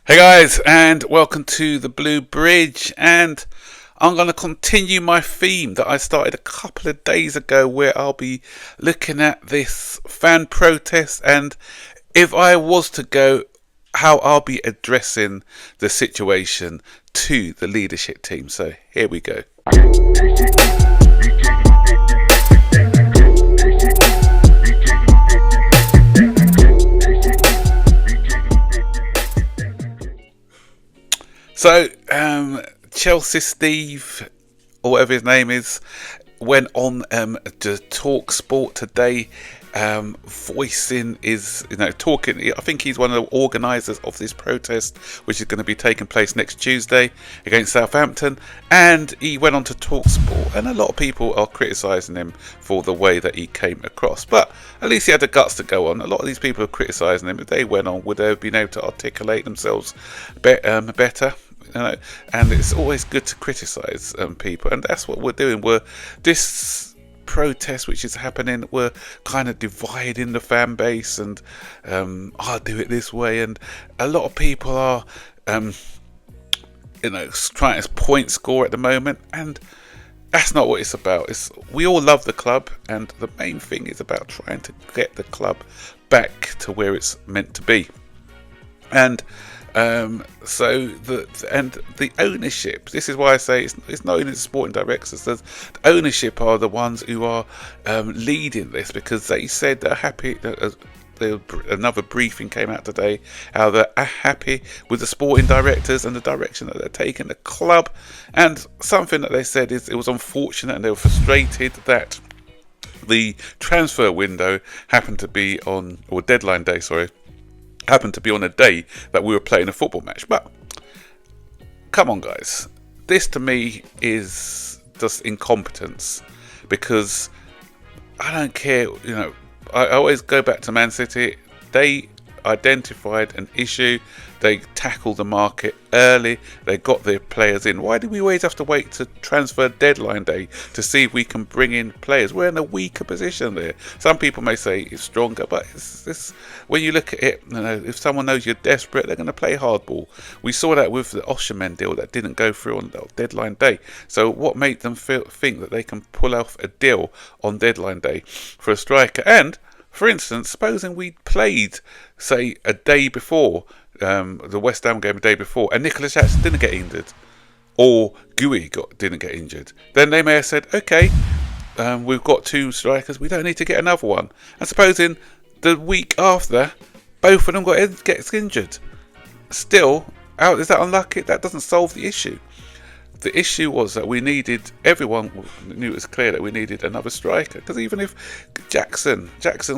Hey guys, and welcome to the Blue Bridge. And I'm going to continue my theme that I started a couple of days ago, where I'll be looking at this fan protest and, if I was to go, how I'll be addressing the situation to the leadership team. So here we go. So, Chelsea Steve, or whatever his name is, went on to Talk Sport today, voicing his, talking. I think he's one of the organisers of this protest, which is going to be taking place next Tuesday against Southampton. And he went on to Talk Sport, and a lot of people are criticising him for the way that he came across. But at least he had the guts to go on. A lot of these people are criticising him. If they went on, would they have been able to articulate themselves better? And it's always good to criticise people, and that's what we're doing. This protest which is happening, we're kind of dividing the fan base, and I'll do it this way, and a lot of people are trying to point score at the moment, and that's not what it's about. We all love the club, and the main thing is about trying to get the club back to where it's meant to be. And so the ownership. This is why I say it's not only the sporting directors. The ownership are the ones who are leading this, because they said they're happy. Another briefing came out today how they're happy with the sporting directors and the direction that they're taking the club. And something that they said is it was unfortunate, and they were frustrated that the transfer window happened to be on, or deadline day, happened to be on a day that we were playing a football match. But come on, guys, this to me is just incompetence, because I don't care. I always go back to Man City. They identified an issue. They tackled the market early. They got their players in. Why do we always have to wait to transfer deadline day to see if we can bring in players? We're in a weaker position there. Some people may say it's stronger, but it's when you look at it, if someone knows you're desperate, they're going to play hardball. We saw that with the Osherman deal that didn't go through on deadline day. So what made them think that they can pull off a deal on deadline day for a striker? And for instance, supposing we played, say, a day before, the West Ham game a day before, and Nicholas Jackson didn't get injured, or Gui didn't get injured, then they may have said, okay, we've got two strikers, we don't need to get another one. And supposing the week after, both of them gets injured, still, is that unlucky? That doesn't solve the issue. The issue was that everyone knew it was clear that we needed another striker, because even if Jackson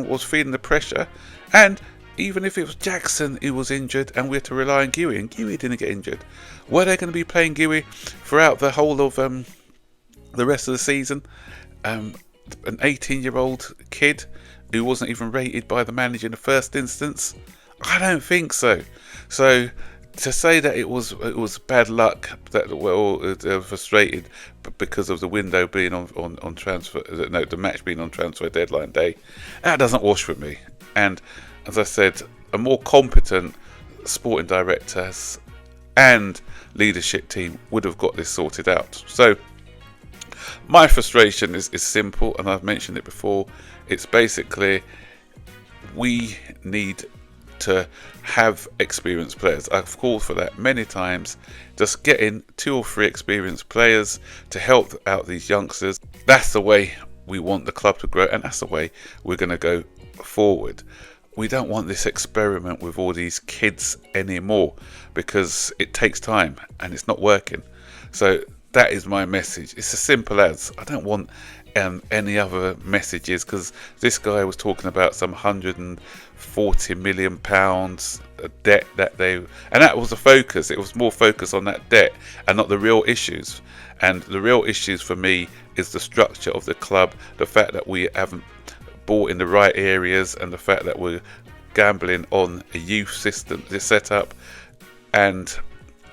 was feeling the pressure, and even if it was Jackson who was injured and we had to rely on Gui, and Gui didn't get injured, were they going to be playing Gui throughout the whole of the rest of the season? An 18-year-old kid who wasn't even rated by the manager in the first instance? I don't think so. So to say that it was bad luck that we're all frustrated because of the window being on transfer, the match being on transfer deadline day, that doesn't wash with me. And as I said, a more competent sporting directors and leadership team would have got this sorted out. So my frustration is simple, and I've mentioned it before. It's basically, we need to have experienced players. I've called for that many times. Just getting 2 or 3 experienced players to help out these youngsters. That's the way we want the club to grow, and that's the way we're going to go forward. We don't want this experiment with all these kids anymore, because it takes time and it's not working. So that is my message. It's as simple as, I don't want any other messages, because this guy was talking about some £140 million debt and that was the focus. It was more focus on that debt and not the real issues. And the real issues for me is the structure of the club, the fact that we haven't bought in the right areas, and the fact that we're gambling on a youth system, this setup, and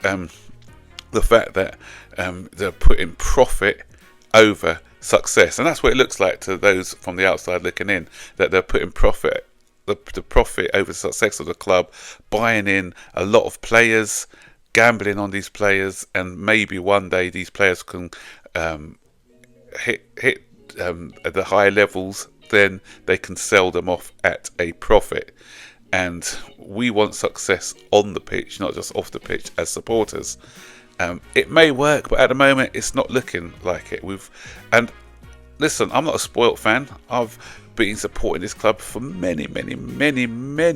the fact that they're putting profit over success. And that's what it looks like to those from the outside looking in, that they're putting profit the profit over the success of the club, buying in a lot of players, gambling on these players, and maybe one day these players can hit at the higher levels, then they can sell them off at a profit. And we want success on the pitch, not just off the pitch as supporters. It may work, but at the moment it's not looking like it. And listen, I'm not a spoilt fan. I've been supporting this club for many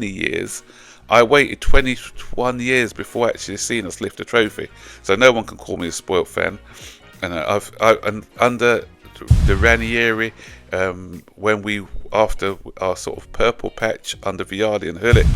years. I waited 21 years before actually seeing us lift a trophy, so no one can call me a spoilt fan. And and under the Ranieri, when we, after our sort of purple patch under Vialli and Hullet,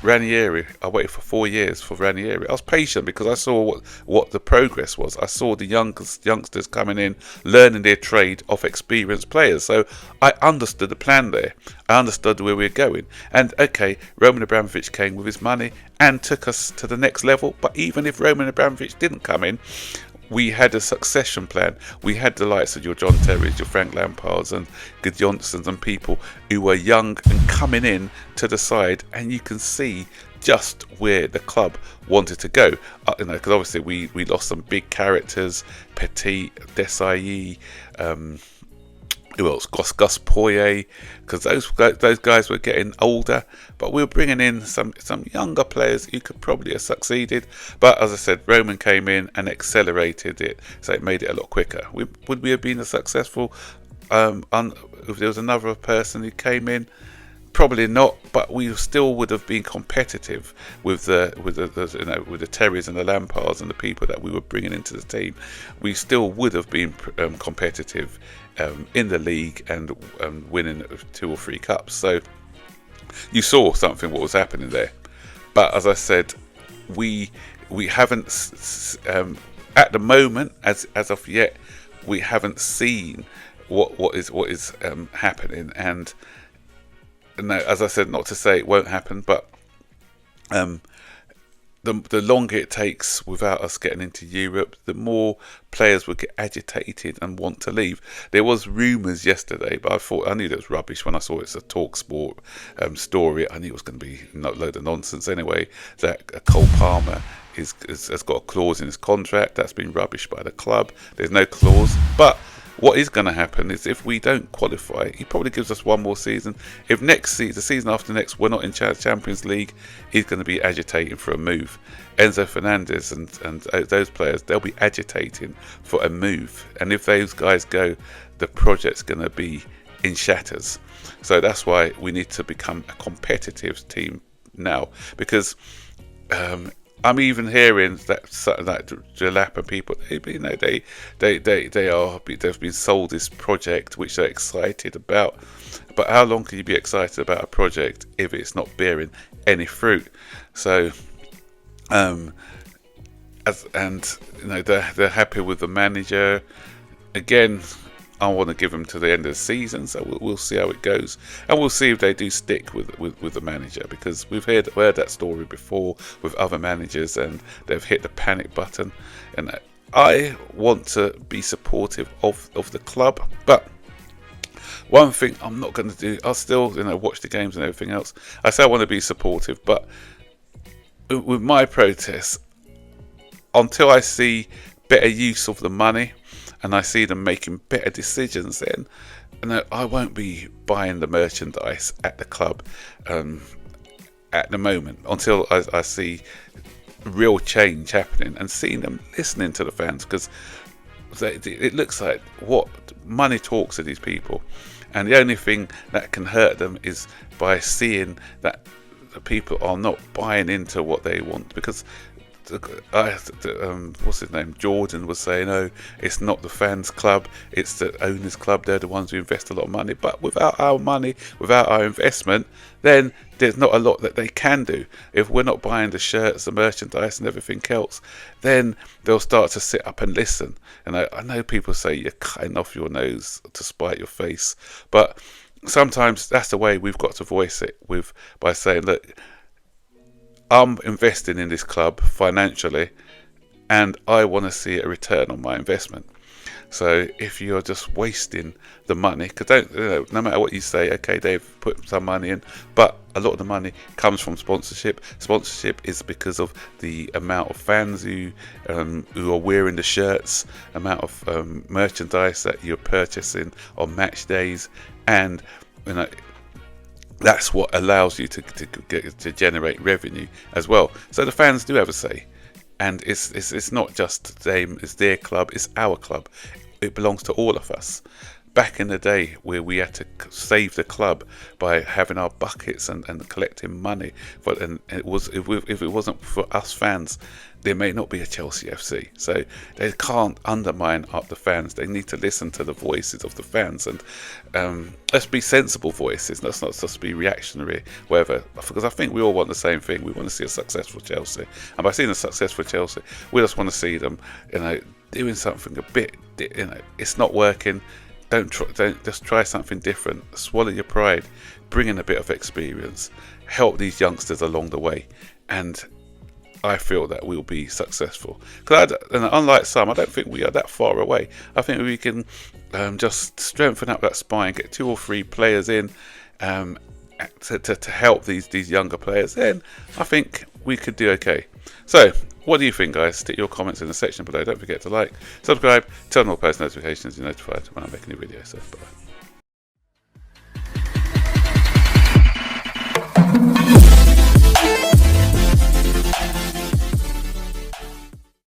Ranieri, I waited for 4 years for Ranieri. I was patient because I saw what the progress was. I saw the youngsters coming in, learning their trade off experienced players. So I understood the plan there. I understood where we were going. And okay, Roman Abramovich came with his money and took us to the next level. But even if Roman Abramovich didn't come in, we had a succession plan. We had the likes of your John Terrys, your Frank Lampards and Good Johnsons and people who were young and coming in to the side, and you can see just where the club wanted to go. Because obviously we lost some big characters, Petit, Desailly, who else? Gus Poirier, because those guys were getting older, but we were bringing in some younger players who could probably have succeeded. But as I said, Roman came in and accelerated it, so it made it a lot quicker. Would we have been as successful if there was another person who came in? Probably not, but we still would have been competitive with the Terrys and the Lampards and the people that we were bringing into the team. We still would have been competitive in the league and winning 2 or 3 cups. So you saw what was happening there. But as I said, we haven't at the moment, as of yet, we haven't seen what is happening. And no, as I said, not to say it won't happen, but the longer it takes without us getting into Europe, the more players will get agitated and want to leave. There was rumours yesterday, but I knew that was rubbish when I saw it's a TalkSport story. I knew it was going to be a load of nonsense anyway, that Cole Palmer has got a clause in his contract. That's been rubbished by the club. There's no clause, but what is going to happen is if we don't qualify, he probably gives us one more season. If next season, the season after next, we're not in Champions League, he's going to be agitating for a move. Enzo Fernandez and those players, they'll be agitating for a move. And if those guys go, the project's going to be in shatters. So that's why we need to become a competitive team now. Because I'm even hearing that Jalapa people, they've been sold this project which they're excited about. But how long can you be excited about a project if it's not bearing any fruit? So, they're happy with the manager. Again, I want to give them to the end of the season, so we'll see how it goes, and we'll see if they do stick with the manager, because we've heard that story before with other managers, and they've hit the panic button. And I want to be supportive of the club, but one thing I'm not going to do, I'll still watch the games and everything else. I say I want to be supportive, but with my protests, until I see better use of the money and I see them making better decisions, then I won't be buying the merchandise at the club at the moment, until I see real change happening and seeing them listening to the fans, because it looks like what money talks to these people, and the only thing that can hurt them is by seeing that the people are not buying into what they want. Because what's his name, Jordan, was saying, oh, it's not the fans club, it's the owners club, they're the ones who invest a lot of money. But without our money, without our investment, then there's not a lot that they can do. If we're not buying the shirts, the merchandise and everything else, then they'll start to sit up and listen. And I know people say you're cutting off your nose to spite your face, but sometimes that's the way we've got to voice it, by saying, look, I'm investing in this club financially, and I want to see a return on my investment. So if you're just wasting the money, because don't, no matter what you say, okay, they've put some money in, but a lot of the money comes from sponsorship. Sponsorship is because of the amount of fans who are wearing the shirts, amount of merchandise that you're purchasing on match days, and that's what allows you to generate revenue as well. So the fans do have a say, and it's not just them, it's their club, it's our club. It belongs to all of us. Back in the day where we had to save the club by having our buckets and collecting money, and if it wasn't for us fans, there may not be a Chelsea FC. So they can't undermine up the fans. They need to listen to the voices of the fans, and let's be sensible voices. Let's not just be reactionary, whatever. Because I think we all want the same thing. We want to see a successful Chelsea, and by seeing a successful Chelsea, we just want to see them, doing something a bit. It's not working. Don't just try something different. Swallow your pride. Bring in a bit of experience. Help these youngsters along the way, and I feel that we'll be successful. Because unlike some, I don't think we are that far away. I think we can just strengthen up that spine, get 2 or 3 players in to help these younger players. Then I think we could do okay. So, what do you think, guys? Stick your comments in the section below. Don't forget to like, subscribe, turn on all post notifications. You're notified when I make a new video. So, bye.